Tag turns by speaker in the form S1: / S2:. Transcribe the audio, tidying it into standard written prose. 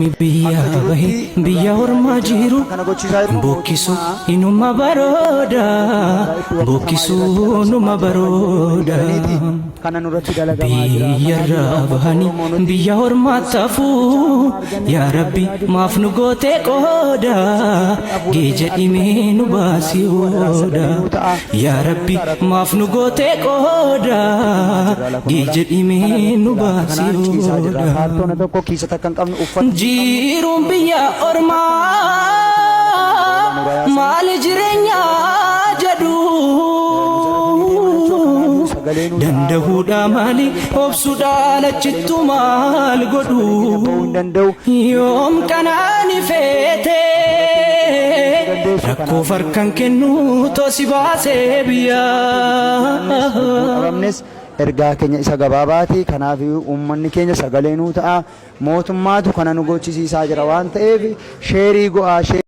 S1: biyya bahe biyya ormaa jiru bokkisu inuma barooda bokkisu numa barooda biyyarraa bahani biyya ormaa tafu yaa rabbi maaf nu goote qooda geeja dhimee nu baasi ooda yaa rabbi maaf nu goote qooda geeja dhimee nu baasi ooda jiruun biyya ormaa maali jireenya jedhu dandahuudha maali obsuudhaan achittu maal godhu yoom kanaani feete rakkoo farkan kennu tosi baasee biyyaa
S2: ergaa keenya isa gabaabaati kanaaf uummanni keenya sagalee nuu ta'a mootummaatu kana nu gochisiisaa jira waan ta'eef sheerii go'aa